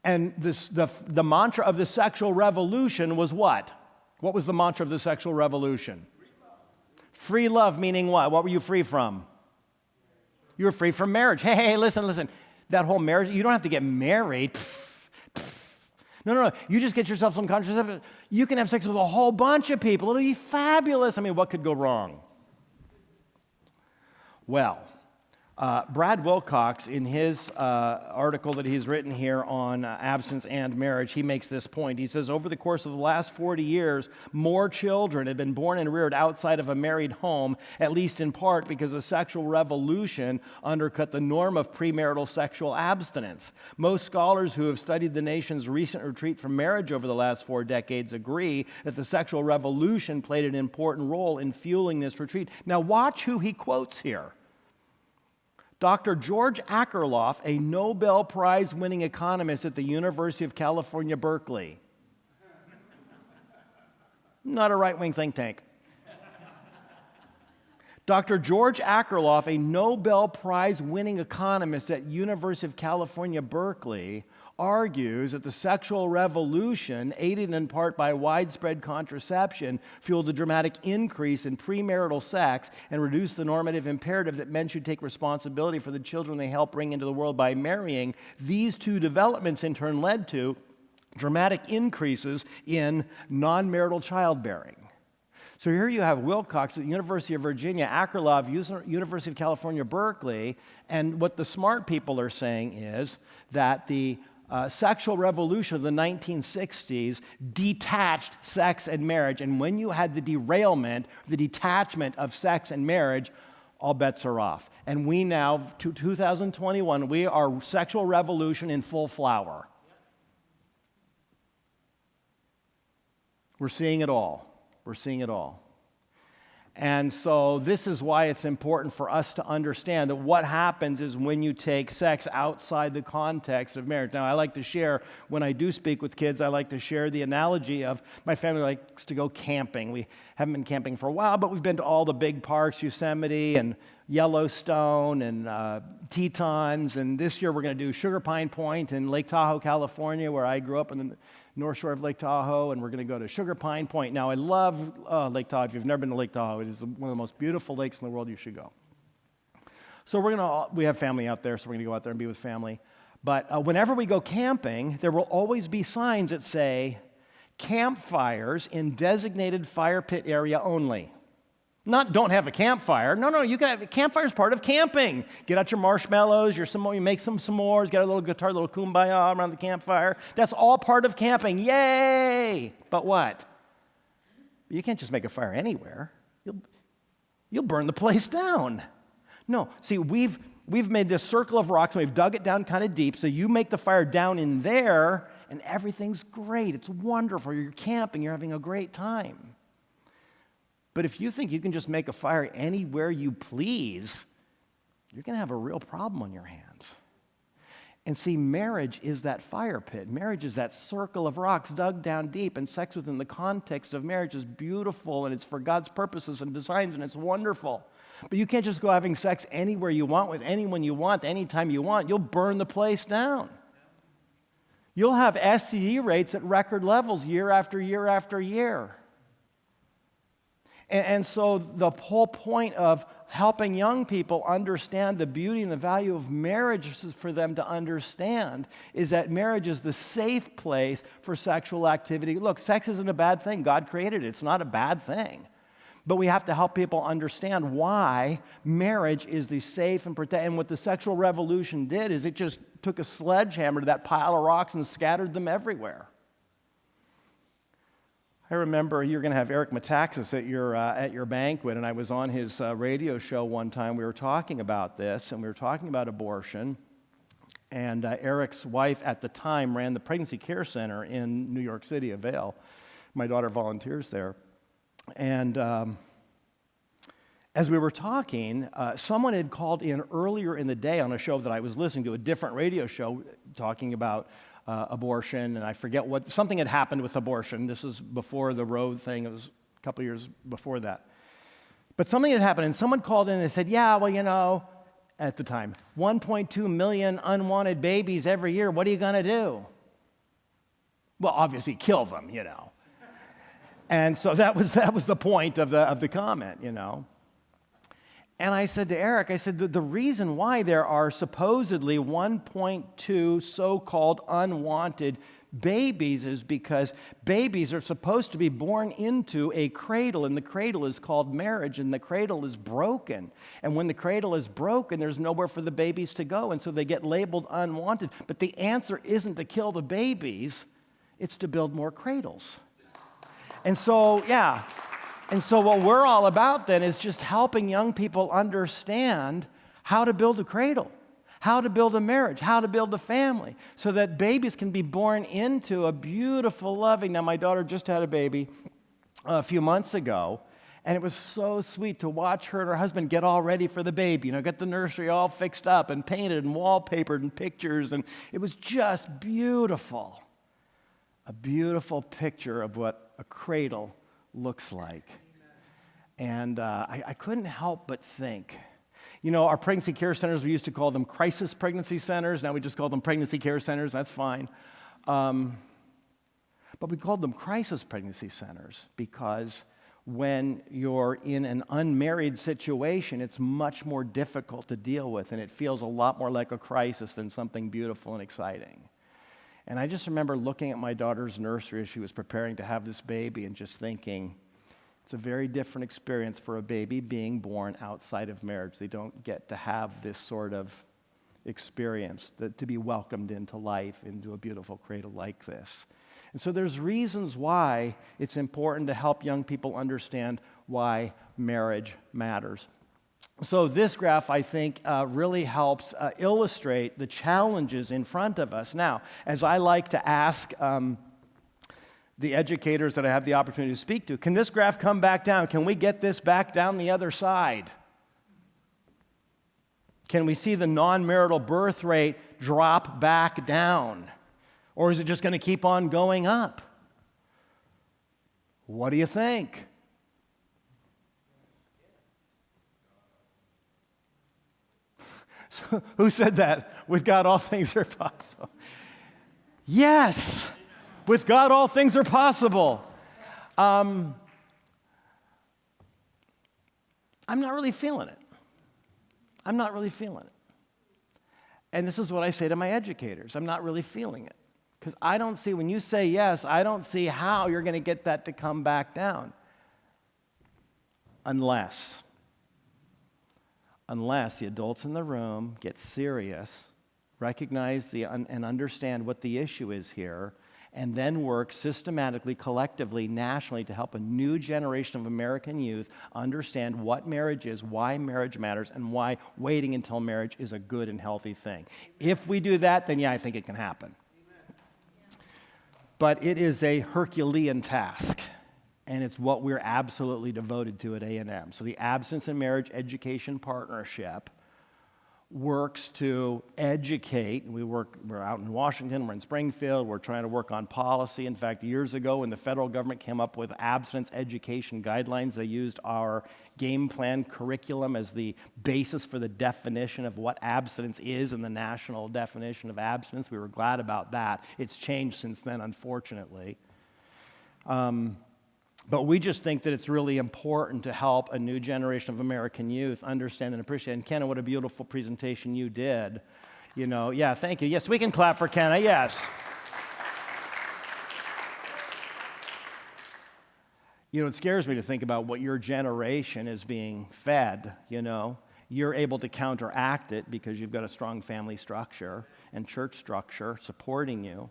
And the mantra of the sexual revolution was what? What was the mantra of the sexual revolution? Free love, meaning what? What were you free from? You were free from marriage. Hey, listen. That whole marriage, you don't have to get married. No. You just get yourself some contraceptive. You can have sex with a whole bunch of people. It'll be fabulous. I mean, what could go wrong? Well, Brad Wilcox, in his article that he's written here on abstinence and marriage, he makes this point. He says, over the course of the last 40 years, more children have been born and reared outside of a married home, at least in part because the sexual revolution undercut the norm of premarital sexual abstinence. Most scholars who have studied the nation's recent retreat from marriage over the last 4 decades agree that the sexual revolution played an important role in fueling this retreat. Now watch who he quotes here. Dr. George Akerlof, a Nobel Prize-winning economist at the University of California, Berkeley. Not a right-wing think tank. Dr. George Akerlof, a Nobel Prize-winning economist at University of California, Berkeley, argues that the sexual revolution, aided in part by widespread contraception, fueled a dramatic increase in premarital sex and reduced the normative imperative that men should take responsibility for the children they help bring into the world by marrying. These two developments in turn led to dramatic increases in non-marital childbearing. So here you have Wilcox at the University of Virginia, Akerlof, University of California, Berkeley, and what the smart people are saying is that the sexual revolution of the 1960s detached sex and marriage, and when you had the derailment, the detachment of sex and marriage, all bets are off. And we now, 2021, we are sexual revolution in full flower. We're seeing it all. We're seeing it all. And so this is why it's important for us to understand that what happens is when you take sex outside the context of marriage. Now, I like to share, when I do speak with kids, I like to share the analogy of my family likes to go camping. We haven't been camping for a while, but we've been to all the big parks, Yosemite and Yellowstone and Tetons. And this year we're going to do Sugar Pine Point in Lake Tahoe, California, where I grew up in the North Shore of Lake Tahoe, and we're going to go to Sugar Pine Point. Now, I love Lake Tahoe. If you've never been to Lake Tahoe, it is one of the most beautiful lakes in the world. You should go. So we have family out there, so we're going to go out there and be with family. But whenever we go camping, there will always be signs that say, campfires in designated fire pit area only. Not don't have a campfire. No, you can have a campfire is part of camping. Get out your marshmallows, you make some s'mores, get a little guitar, a little kumbaya around the campfire. That's all part of camping. Yay! But what? You can't just make a fire anywhere. You'll burn the place down. No, see, we've made this circle of rocks and we've dug it down kind of deep, so you make the fire down in there and everything's great. It's wonderful. You're camping, you're having a great time. But if you think you can just make a fire anywhere you please, you're going to have a real problem on your hands. And see, marriage is that fire pit. Marriage is that circle of rocks dug down deep, and sex within the context of marriage is beautiful, and it's for God's purposes and designs, and it's wonderful. But you can't just go having sex anywhere you want, with anyone you want, anytime you want. You'll burn the place down. You'll have STD rates at record levels year after year after year. And so the whole point of helping young people understand the beauty and the value of marriage for them to understand is that marriage is the safe place for sexual activity. Look, sex isn't a bad thing. God created it. It's not a bad thing. But we have to help people understand why marriage is the safe and protect. And what the sexual revolution did is it just took a sledgehammer to that pile of rocks and scattered them everywhere. I remember you're going to have Eric Metaxas at your banquet, and I was on his radio show one time. We were talking about this, and we were talking about abortion. And Eric's wife at the time ran the pregnancy care center in New York City, Vail. My daughter volunteers there. And as we were talking, someone had called in earlier in the day on a show that I was listening to, a different radio show, talking about abortion, and I forget something had happened with abortion. This is before the Roe thing. It was a couple years before that. But something had happened, and someone called in and said, yeah, well, at the time, 1.2 million unwanted babies every year. What are you going to do? Well, obviously kill them, And so that was the point of the comment, And I said to Eric, the reason why there are supposedly 1.2 so-called unwanted babies is because babies are supposed to be born into a cradle, and the cradle is called marriage, and the cradle is broken. And when the cradle is broken, there's nowhere for the babies to go, and so they get labeled unwanted. But the answer isn't to kill the babies, it's to build more cradles. And so, yeah. And so what we're all about then is just helping young people understand how to build a cradle, how to build a marriage, how to build a family, so that babies can be born into a beautiful, loving. Now, my daughter just had a baby a few months ago, and it was so sweet to watch her and her husband get all ready for the baby, get the nursery all fixed up and painted and wallpapered and pictures, and it was just beautiful. A beautiful picture of what a cradle looks like. And I couldn't help but think, our pregnancy care centers, we used to call them crisis pregnancy centers. Now we just call them pregnancy care centers. That's fine. But we called them crisis pregnancy centers because when you're in an unmarried situation, it's much more difficult to deal with, and it feels a lot more like a crisis than something beautiful and exciting. And I just remember looking at my daughter's nursery as she was preparing to have this baby and just thinking, it's a very different experience for a baby being born outside of marriage. They don't get to have this sort of experience, to be welcomed into life, into a beautiful cradle like this. And so there's reasons why it's important to help young people understand why marriage matters. So this graph, I think, really helps illustrate the challenges in front of us. Now, as I like to ask the educators that I have the opportunity to speak to, can this graph come back down? Can we get this back down the other side? Can we see the non-marital birth rate drop back down? Or is it just going to keep on going up? What do you think? So, who said that? With God, all things are possible. Yes, with God, all things are possible. I'm not really feeling it. I'm not really feeling it. And this is what I say to my educators. I'm not really feeling it. Because I don't see, when you say yes, I don't see how you're going to get that to come back down. Unless the adults in the room get serious, recognize and understand what the issue is here, and then work systematically, collectively, nationally to help a new generation of American youth understand what marriage is, why marriage matters, and why waiting until marriage is a good and healthy thing. If we do that, then yeah, I think it can happen. But it is a Herculean task, and it's what we're absolutely devoted to at A&M. So the Abstinence and Marriage Education Partnership works to educate. We're out in Washington, we're in Springfield, we're trying to work on policy. In fact, years ago when the federal government came up with abstinence education guidelines, they used our game plan curriculum as the basis for the definition of what abstinence is and the national definition of abstinence. We were glad about that. It's changed since then, unfortunately. But we just think that it's really important to help a new generation of American youth understand and appreciate. And Kenna, what a beautiful presentation you did. Yeah, thank you. Yes, we can clap for Kenna, yes. It scares me to think about what your generation is being fed, You're able to counteract it because you've got a strong family structure and church structure supporting you.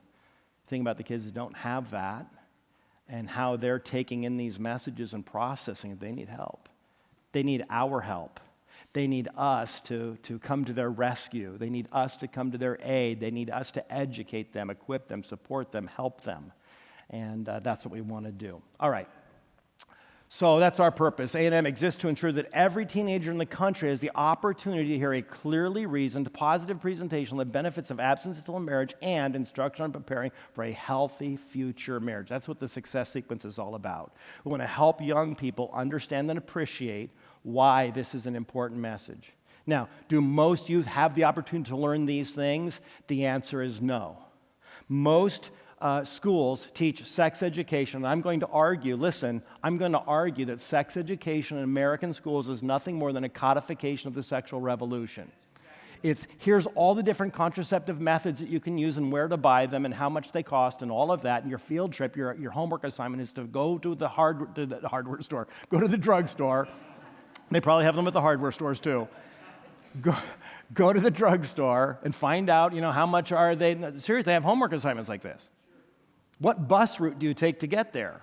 Think about the kids that don't have that, and how they're taking in these messages and processing it. They need help. They need our help. They need us to come to their rescue. They need us to come to their aid. They need us to educate them, equip them, support them, help them. And that's what we want to do. All right. So that's our purpose. A&M exists to ensure that every teenager in the country has the opportunity to hear a clearly reasoned, positive presentation of the benefits of abstinence until marriage and instruction on preparing for a healthy future marriage. That's what the success sequence is all about. We want to help young people understand and appreciate why this is an important message. Now, do most youth have the opportunity to learn these things? The answer is no. Most schools teach sex education, and I'm going to argue that sex education in American schools is nothing more than a codification of the sexual revolution. It's here's all the different contraceptive methods that you can use and where to buy them and how much they cost and all of that. And your field trip, your homework assignment is to go to the hardware store, go to the drugstore. They probably have them at the hardware stores too. Go to the drugstore and find out, how much are they. Seriously, they have homework assignments like this. What bus route do you take to get there?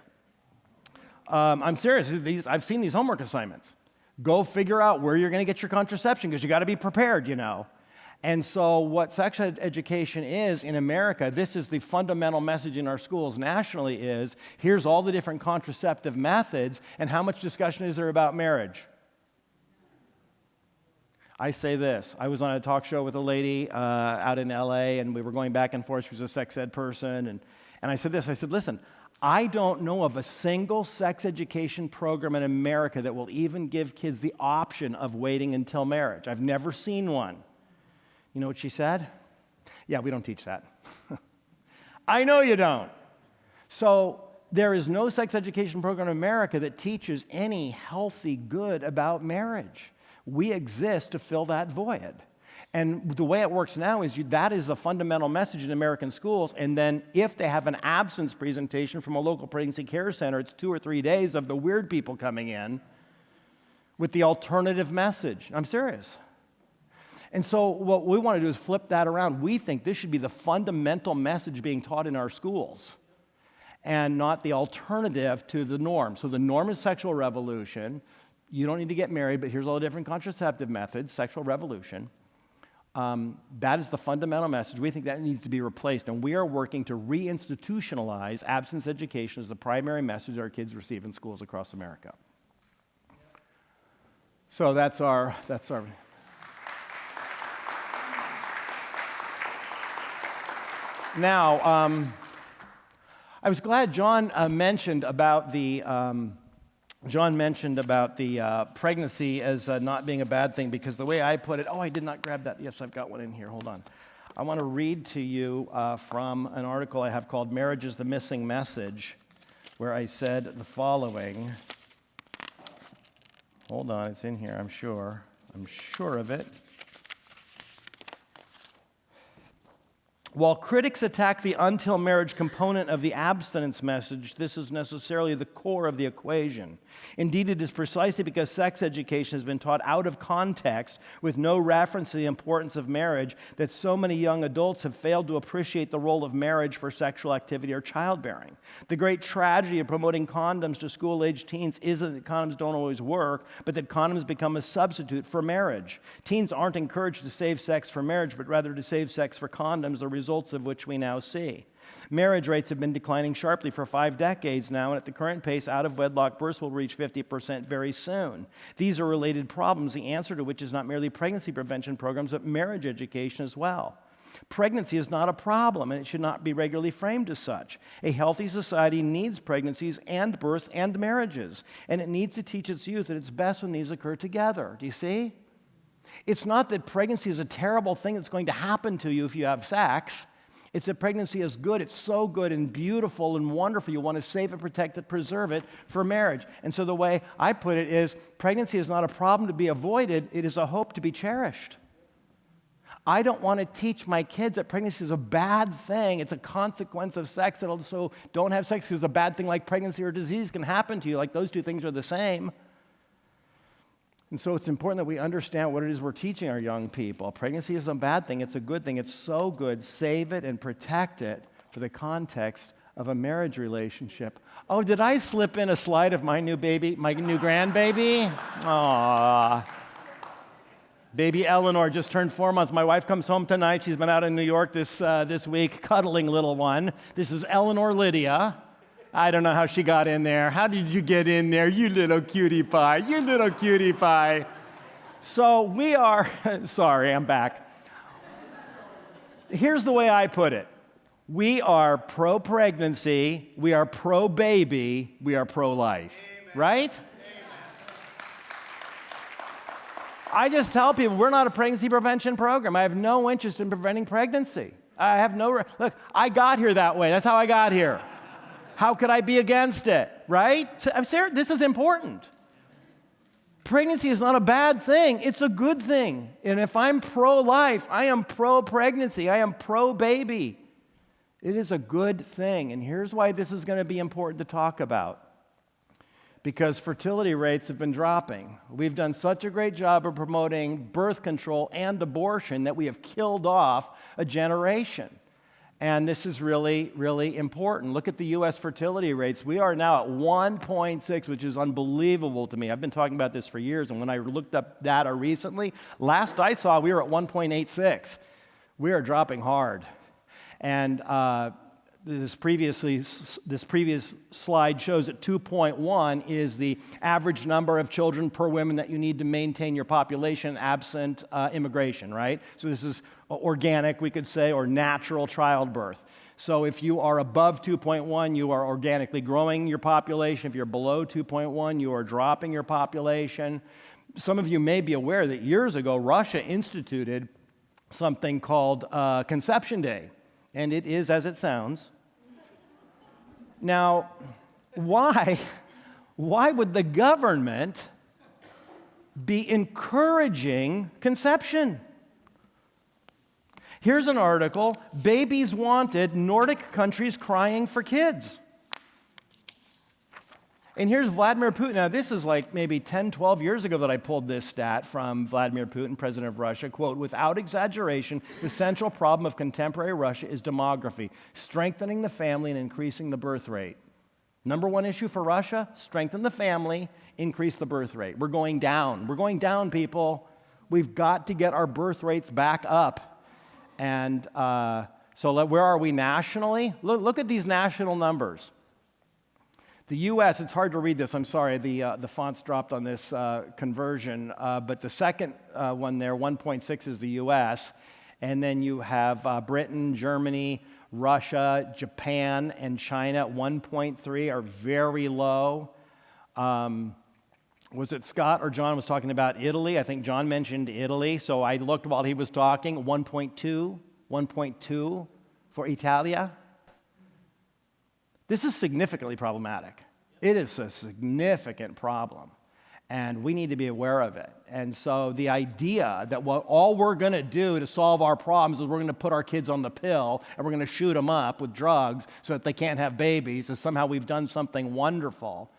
I'm serious. I've seen these homework assignments. Go figure out where you're going to get your contraception because you got to be prepared, And so what sex education is in America, this is the fundamental message in our schools nationally is, here's all the different contraceptive methods, and how much discussion is there about marriage? I say this. I was on a talk show with a lady out in LA, and we were going back and forth. She was a sex ed person, and I said this. I said, listen, I don't know of a single sex education program in America that will even give kids the option of waiting until marriage. I've never seen one. You know what she said? Yeah, we don't teach that. I know you don't. So there is no sex education program in America that teaches any healthy good about marriage. We exist to fill that void. And the way it works now is that is the fundamental message in American schools. And then if they have an absence presentation from a local pregnancy care center, it's 2 or 3 days of the weird people coming in with the alternative message. I'm serious. And so what we want to do is flip that around. We think this should be the fundamental message being taught in our schools and not the alternative to the norm. So the norm is sexual revolution. You don't need to get married, but here's all the different contraceptive methods, sexual revolution. That is the fundamental message. We think that needs to be replaced, and we are working to reinstitutionalize abstinence education as the primary message our kids receive in schools across America. So that's our. Now, I was glad John mentioned about the pregnancy as not being a bad thing, because the way I put it, I did not grab that. Yes, I've got one in here. Hold on. I want to read to you from an article I have called Marriage is the Missing Message, where I said the following. Hold on, it's in here, I'm sure. I'm sure of it. While critics attack the until marriage component of the abstinence message, this is necessarily the core of the equation. Indeed, it is precisely because sex education has been taught out of context with no reference to the importance of marriage that so many young adults have failed to appreciate the role of marriage for sexual activity or childbearing. The great tragedy of promoting condoms to school-age teens isn't that condoms don't always work, but that condoms become a substitute for marriage. Teens aren't encouraged to save sex for marriage, but rather to save sex for condoms, the results of which we now see. Marriage rates have been declining sharply for 5 decades now, and at the current pace, out-of-wedlock births will reach 50% very soon. These are related problems, the answer to which is not merely pregnancy prevention programs, but marriage education as well. Pregnancy is not a problem, and it should not be regularly framed as such. A healthy society needs pregnancies and births and marriages, and it needs to teach its youth that it's best when these occur together. Do you see? It's not that pregnancy is a terrible thing that's going to happen to you if you have sex. It's that pregnancy is good. It's so good and beautiful and wonderful. You want to save it, protect it, preserve it for marriage. And so the way I put it is, pregnancy is not a problem to be avoided. It is a hope to be cherished. I don't want to teach my kids that pregnancy is a bad thing. It's a consequence of sex. And also don't have sex because a bad thing like pregnancy or disease can happen to you. Like those two things are the same. And so it's important that we understand what it is we're teaching our young people. Pregnancy isn't a bad thing. It's a good thing. It's so good. Save it and protect it for the context of a marriage relationship. Oh, did I slip in a slide of my new baby, my new grandbaby? Aww. Baby Eleanor just turned 4 months. My wife comes home tonight. She's been out in New York this week, cuddling little one. This is Eleanor Lydia. I don't know how she got in there. How did you get in there? You little cutie pie. You little cutie pie. So we are, sorry, I'm back. Here's the way I put it. We are pro-pregnancy, we are pro-baby, we are pro-life. Amen. Right? I just tell people we're not a pregnancy prevention program. I have no interest in preventing pregnancy. I have no, look, I got here that way. That's how I got here. How could I be against it, right? I'm serious, this is important. Pregnancy is not a bad thing. It's a good thing. And if I'm pro-life, I am pro-pregnancy. I am pro-baby. It is a good thing. And here's why this is going to be important to talk about. Because fertility rates have been dropping. We've done such a great job of promoting birth control and abortion that we have killed off a generation. And this is really, really important. Look at the U.S. fertility rates. We are now at 1.6, which is unbelievable to me. I've been talking about this for years, and when I looked up data recently, last I saw, we were at 1.86. We are dropping hard. And this previous slide shows that 2.1 is the average number of children per woman that you need to maintain your population absent immigration, right? So this is organic, we could say, or natural childbirth. So if you are above 2.1, you are organically growing your population. If you're below 2.1, you are dropping your population. Some of you may be aware that years ago, Russia instituted something called Conception Day, and it is as it sounds. Now, why would the government be encouraging conception? Here's an article, Babies Wanted, Nordic Countries Crying for Kids. And here's Vladimir Putin. Now, this is like maybe 10, 12 years ago that I pulled this stat from Vladimir Putin, president of Russia. Quote, without exaggeration, the central problem of contemporary Russia is demography, strengthening the family and increasing the birth rate. Number one issue for Russia, strengthen the family, increase the birth rate. We're going down. We're going down, people. We've got to get our birth rates back up. And so where are we nationally? Look at these national numbers. The U.S., it's hard to read this, I'm sorry, the fonts dropped on this conversion, but the second one there, 1.6 is the U.S., and then you have Britain, Germany, Russia, Japan, and China, 1.3 are very low. Was it Scott or John was talking about Italy? I think John mentioned Italy, so I looked while he was talking, 1.2 for Italia. This is significantly problematic. It is a significant problem, and we need to be aware of it. And so the idea that all we're going to do to solve our problems is we're going to put our kids on the pill and we're going to shoot them up with drugs so that they can't have babies, and somehow we've done something wonderful,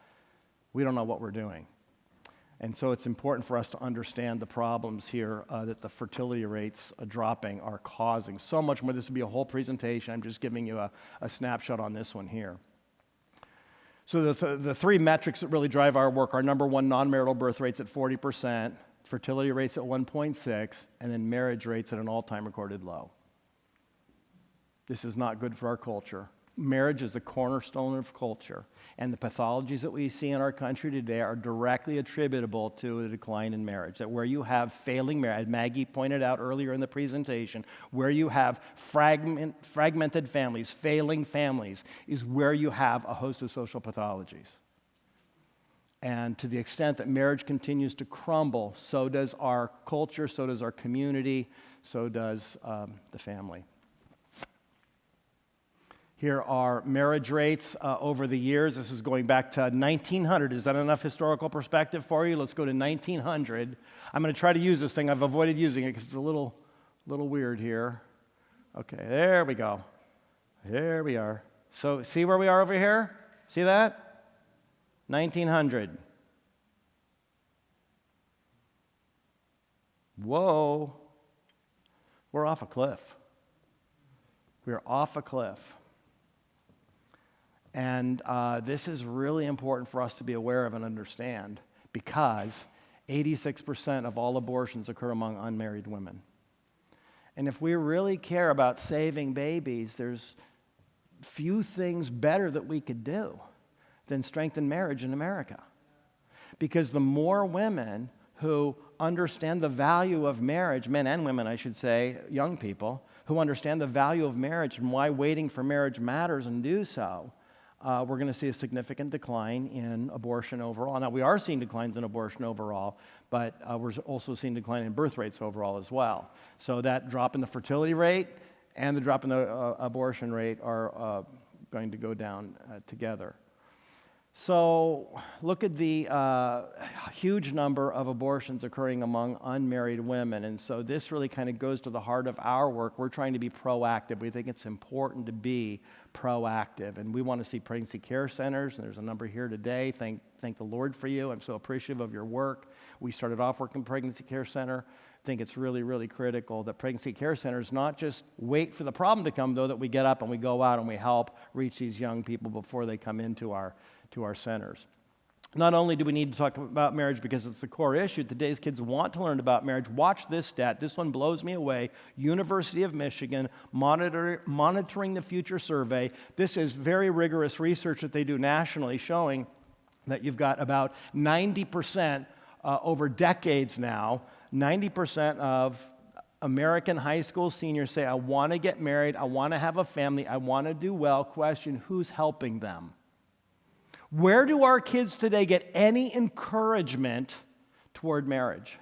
we don't know what we're doing. And so it's important for us to understand the problems here that the fertility rates dropping are causing. So much more. This would be a whole presentation. I'm just giving you a snapshot on this one here. So the three metrics that really drive our work are, number one, non-marital birth rates at 40%, fertility rates at 1.6, and then marriage rates at an all-time recorded low. This is not good for our culture. Marriage is the cornerstone of culture, and the pathologies that we see in our country today are directly attributable to a decline in marriage. That where you have failing marriage, Maggie pointed out earlier in the presentation, where you have fragmented families, failing families, is where you have a host of social pathologies. And to the extent that marriage continues to crumble, so does our culture, so does our community, so does the family. Here are marriage rates over the years. This is going back to 1900. Is that enough historical perspective for you? Let's go to 1900. I'm going to try to use this thing. I've avoided using it because it's a little weird here. Okay, there we go. There we are. So see where we are over here? See that? 1900. Whoa. We're off a cliff. We're off a cliff. And this is really important for us to be aware of and understand, because 86% of all abortions occur among unmarried women. And if we really care about saving babies, there's few things better that we could do than strengthen marriage in America. Because the more women who understand the value of marriage, men and women, I should say, young people, who understand the value of marriage and why waiting for marriage matters and do so, we're going to see a significant decline in abortion overall. Now, we are seeing declines in abortion overall, but we're also seeing decline in birth rates overall as well. So that drop in the fertility rate and the drop in the abortion rate are going to go down together. So look at the huge number of abortions occurring among unmarried women. And so this really kind of goes to the heart of our work. We're trying to be proactive. We think it's important to be proactive. And we want to see pregnancy care centers. And there's a number here today. Thank the Lord for you. I'm so appreciative of your work. We started off working in pregnancy care center. I think it's really, really critical that pregnancy care centers not just wait for the problem to come, though, that we get up and we go out and we help reach these young people before they come into our centers. Not only do we need to talk about marriage because it's the core issue, today's kids want to learn about marriage. Watch this stat. This one blows me away. University of Michigan, Monitoring the Future Survey. This is very rigorous research that they do nationally showing that you've got about 90% over decades now, 90% of American high school seniors say, I want to get married, I want to have a family, I want to do well. Question, who's helping them? Where do our kids today get any encouragement toward marriage?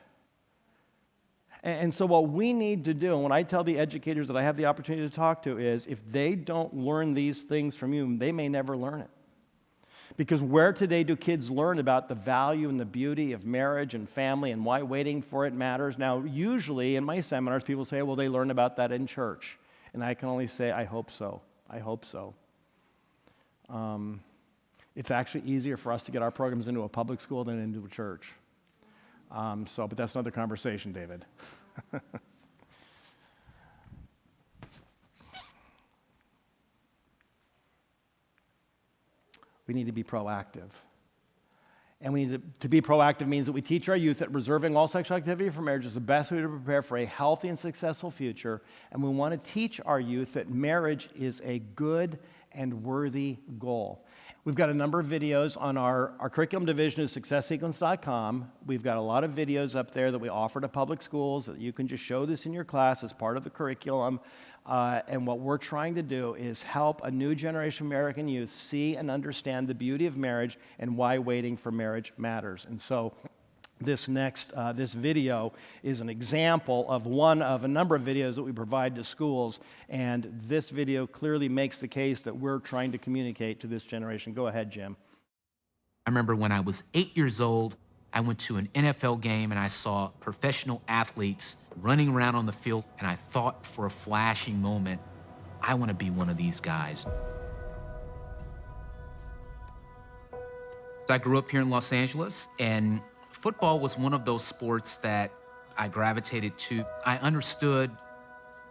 And so what we need to do, and what I tell the educators that I have the opportunity to talk to is, if they don't learn these things from you, they may never learn it. Because where today do kids learn about the value and the beauty of marriage and family and why waiting for it matters? Now, usually in my seminars, people say, well, they learn about that in church. And I can only say, I hope so. I hope so. It's actually easier for us to get our programs into a public school than into a church. But that's another conversation, David. We need to be proactive. And we need to be proactive means that we teach our youth that reserving all sexual activity for marriage is the best way to prepare for a healthy and successful future. And we want to teach our youth that marriage is a good and worthy goal. We've got a number of videos on our curriculum division at successsequence.com. We've got a lot of videos up there that we offer to public schools that you can just show this in your class as part of the curriculum. And what we're trying to do is help a new generation of American youth see and understand the beauty of marriage and why waiting for marriage matters. And so this video is an example of one of a number of videos that we provide to schools, and this video clearly makes the case that we're trying to communicate to this generation. Go ahead, Jim. I remember when I was 8 years old, I went to an NFL game and I saw professional athletes running around on the field, and I thought for a flashing moment, I want to be one of these guys. I grew up here in Los Angeles, and football was one of those sports that I gravitated to. I understood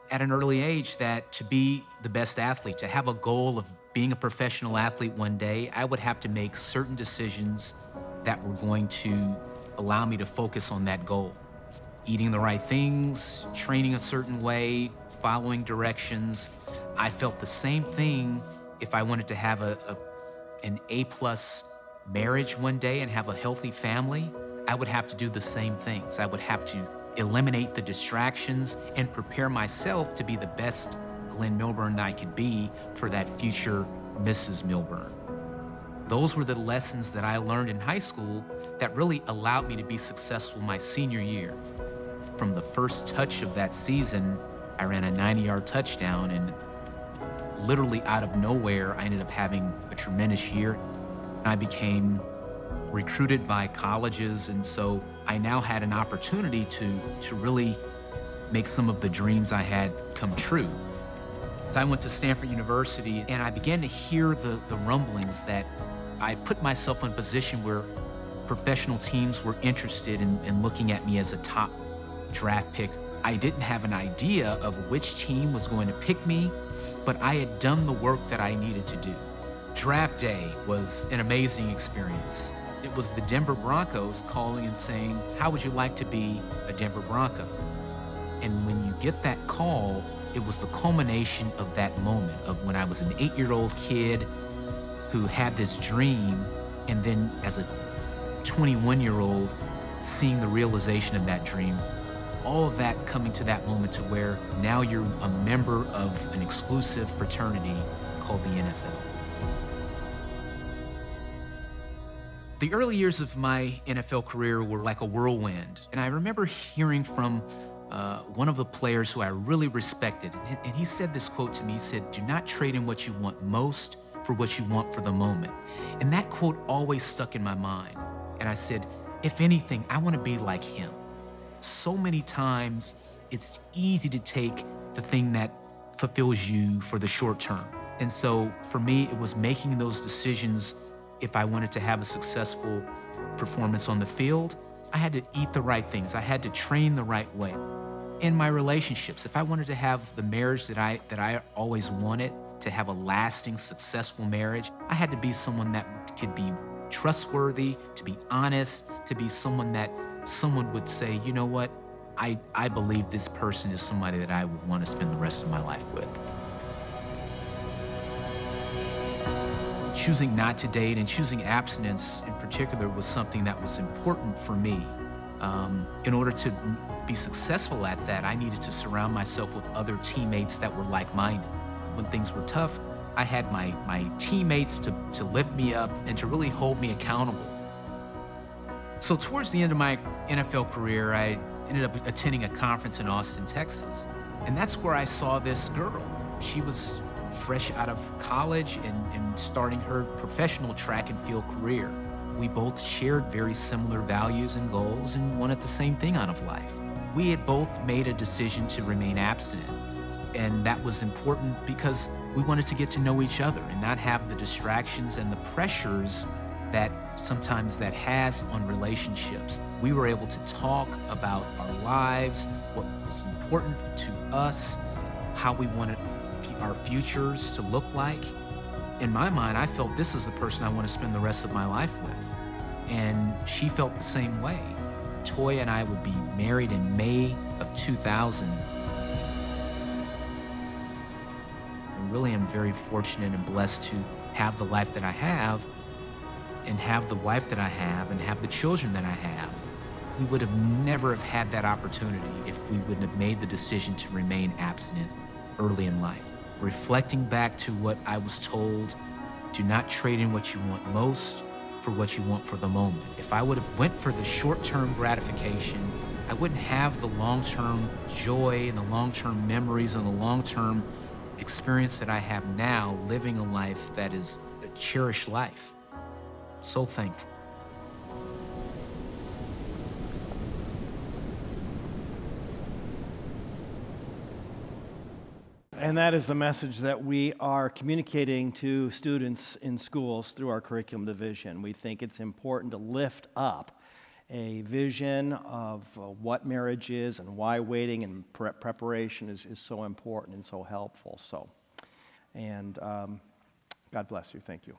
at an early age that to be the best athlete, to have a goal of being a professional athlete one day, I would have to make certain decisions that were going to allow me to focus on that goal. Eating the right things, training a certain way, following directions. I felt the same thing if I wanted to have an A-plus marriage one day and have a healthy family. I would have to do the same things. I would have to eliminate the distractions and prepare myself to be the best Glenn Milburn that I could be for that future Mrs. Milburn. Those were the lessons that I learned in high school that really allowed me to be successful my senior year. From the first touch of that season, I ran a 90-yard touchdown, and literally out of nowhere, I ended up having a tremendous year. I became recruited by colleges, and so I now had an opportunity to really make some of the dreams I had come true. I went to Stanford University, and I began to hear the rumblings that I put myself in a position where professional teams were interested in looking at me as a top draft pick. I didn't have an idea of which team was going to pick me, but I had done the work that I needed to do. Draft day was an amazing experience. It was the Denver Broncos calling and saying, how would you like to be a Denver Bronco? And when you get that call, it was the culmination of that moment of when I was an 8-year-old kid who had this dream, and then as a 21-year-old, seeing the realization of that dream, all of that coming to that moment to where now you're a member of an exclusive fraternity called the NFL. The early years of my NFL career were like a whirlwind, and I remember hearing from one of the players who I really respected, and he said this quote to me. He said, "Do not trade in what you want most for what you want for the moment." And that quote always stuck in my mind. And I said, if anything, I want to be like him. So many times, it's easy to take the thing that fulfills you for the short term. And so for me, it was making those decisions. If I wanted to have a successful performance on the field, I had to eat the right things. I had to train the right way. In my relationships, if I wanted to have the marriage that I always wanted, to have a lasting, successful marriage, I had to be someone that could be trustworthy, to be honest, to be someone that someone would say, you know what, I believe this person is somebody that I would want to spend the rest of my life with. Choosing not to date and choosing abstinence in particular was something that was important for me. In order to be successful at that, I needed to surround myself with other teammates that were like-minded. When things were tough, I had my teammates to lift me up and to really hold me accountable. So towards the end of my NFL career, I ended up attending a conference in Austin, Texas. And that's where I saw this girl. She was fresh out of college and starting her professional track and field career. We both shared very similar values and goals and wanted the same thing out of life. We had both made a decision to remain abstinent. And that was important because we wanted to get to know each other and not have the distractions and the pressures that sometimes that has on relationships. We were able to talk about our lives, what was important to us, how we wanted our futures to look like. In my mind, I felt this is the person I want to spend the rest of my life with. And she felt the same way. Toya and I would be married in May of 2000. I really am very fortunate and blessed to have the life that I have and have the wife that I have and have the children that I have. We would have never have had that opportunity if we wouldn't have made the decision to remain abstinent early in life. Reflecting back to what I was told, do not trade in what you want most for what you want for the moment. If I would have went for the short-term gratification, I wouldn't have the long-term joy and the long-term memories and the long-term experience that I have now, living a life that is a cherished life. So thankful. And that is the message that we are communicating to students in schools through our curriculum division. We think it's important to lift up a vision of what marriage is and why waiting and preparation is so important and so helpful. God bless you. Thank you.